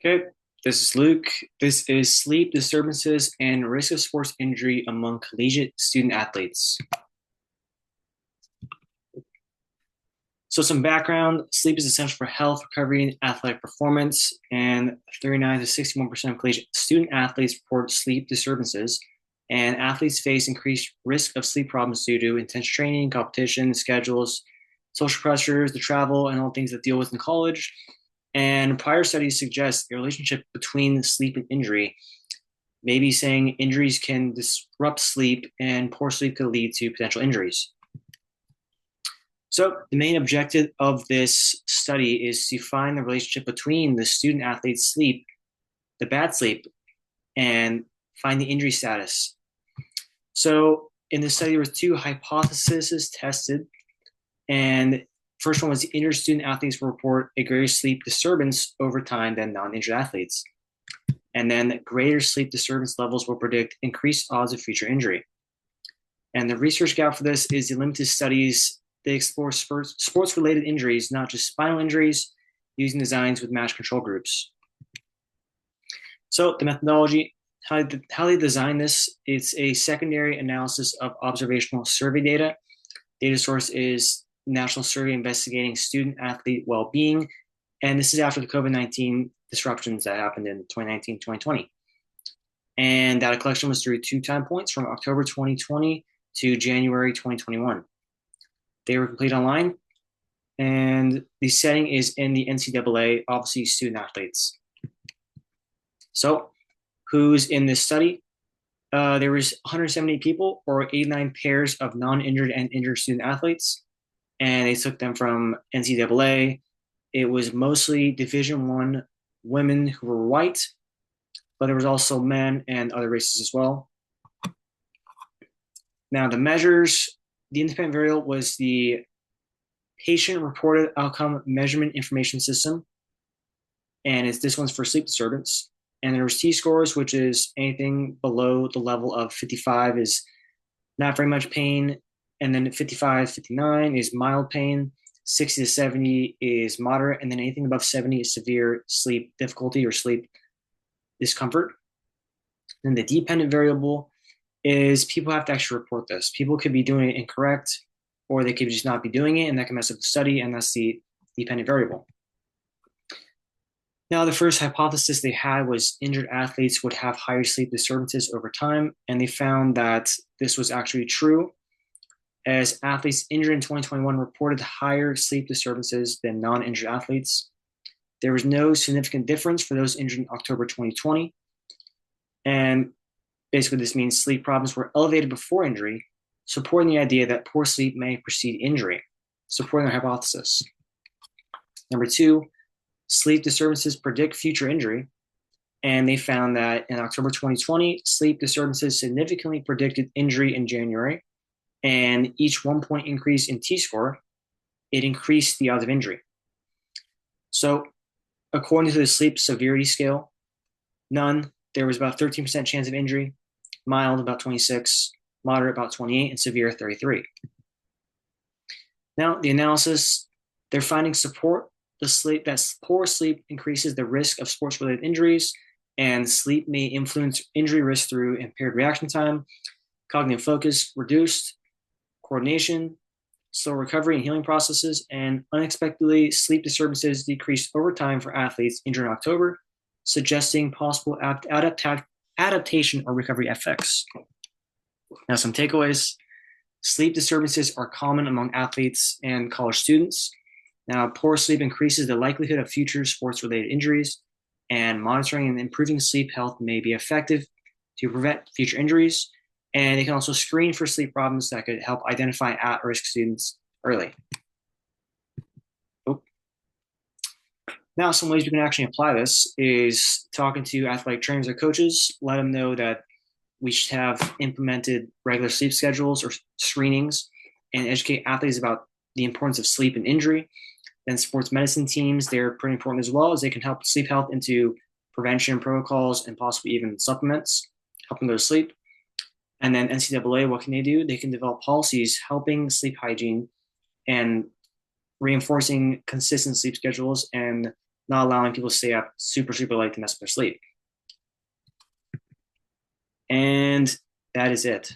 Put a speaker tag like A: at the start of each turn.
A: Okay, this is Luke. This is sleep disturbances and risk of sports injury among collegiate student athletes. So, some background: sleep is essential for health, recovery, and athletic performance. And 39 to 61% of collegiate student athletes report sleep disturbances. And athletes face increased risk of sleep problems due to intense training, competition, schedules, social pressures, the travel, and all things that deal with in college. And prior studies suggest a relationship between sleep and injury, maybe saying injuries can disrupt sleep and poor sleep could lead to potential injuries. So, the main objective of this study is to find the relationship between the student athlete's sleep, the bad sleep, and find the injury status. So, in this study, there were two hypotheses tested, and first one was the injured student athletes will report a greater sleep disturbance over time than non-injured athletes. And then greater sleep disturbance levels will predict increased odds of future injury. And the research gap for this is the limited studies. They explore sports-related injuries, not just spinal injuries, using designs with matched control groups. So the methodology, how they design this, it's a secondary analysis of observational survey data. Data source is National Survey Investigating Student Athlete Well-Being, and this is after the COVID-19 disruptions that happened in 2019-2020. And data collection was through two time points from October 2020 to January 2021. They were completed online, and the setting is in the NCAA, obviously student athletes. So, who's in this study? There was 178 people, or 89 pairs of non-injured and injured student athletes, and they took them from NCAA. It was mostly Division I women who were white, but there was also men and other races as well. Now, the measures, the independent variable was the patient reported outcome measurement information system, and this one's for sleep disturbance. And there was T scores, which is anything below the level of 55 is not very much pain, and then 55, 59 is mild pain, 60 to 70 is moderate, and then anything above 70 is severe sleep difficulty or sleep discomfort. And the dependent variable is people have to actually report this. People could be doing it incorrect, or they could just not be doing it, and that can mess up the study, and that's the dependent variable. Now, the first hypothesis they had was injured athletes would have higher sleep disturbances over time, and they found that this was actually true, as athletes injured in 2021 reported higher sleep disturbances than non-injured athletes. There was no significant difference for those injured in October 2020, and basically this means sleep problems were elevated before injury, supporting the idea that poor sleep may precede injury, supporting their hypothesis. Number two, sleep disturbances predict future injury, and they found that in October 2020, sleep disturbances significantly predicted injury in January, and each 1 point increase in T-score, it increased the odds of injury. So according to the sleep severity scale, none, there was about 13% chance of injury, mild about 26, moderate about 28, and severe 33. Now, the analysis, their findings support the sleep that poor sleep increases the risk of sports-related injuries, and sleep may influence injury risk through impaired reaction time, cognitive focus reduced, coordination, slow recovery and healing processes, and unexpectedly, sleep disturbances decreased over time for athletes injured in October, suggesting possible adaptation or recovery effects. Now, some takeaways. Sleep disturbances are common among athletes and college students. Now, poor sleep increases the likelihood of future sports-related injuries, and monitoring and improving sleep health may be effective to prevent future injuries. And they can also screen for sleep problems that could help identify at-risk students early. Oh. Now, some ways we can actually apply this is talking to athletic trainers or coaches, let them know that we should have implemented regular sleep schedules or screenings, and educate athletes about the importance of sleep and injury. Then sports medicine teams, they're pretty important as well, as they can help sleep health into prevention protocols and possibly even supplements, helping go to sleep. And then NCAA, what can they do? They can develop policies helping sleep hygiene and reinforcing consistent sleep schedules and not allowing people to stay up super, super late to mess with their sleep. And that is it.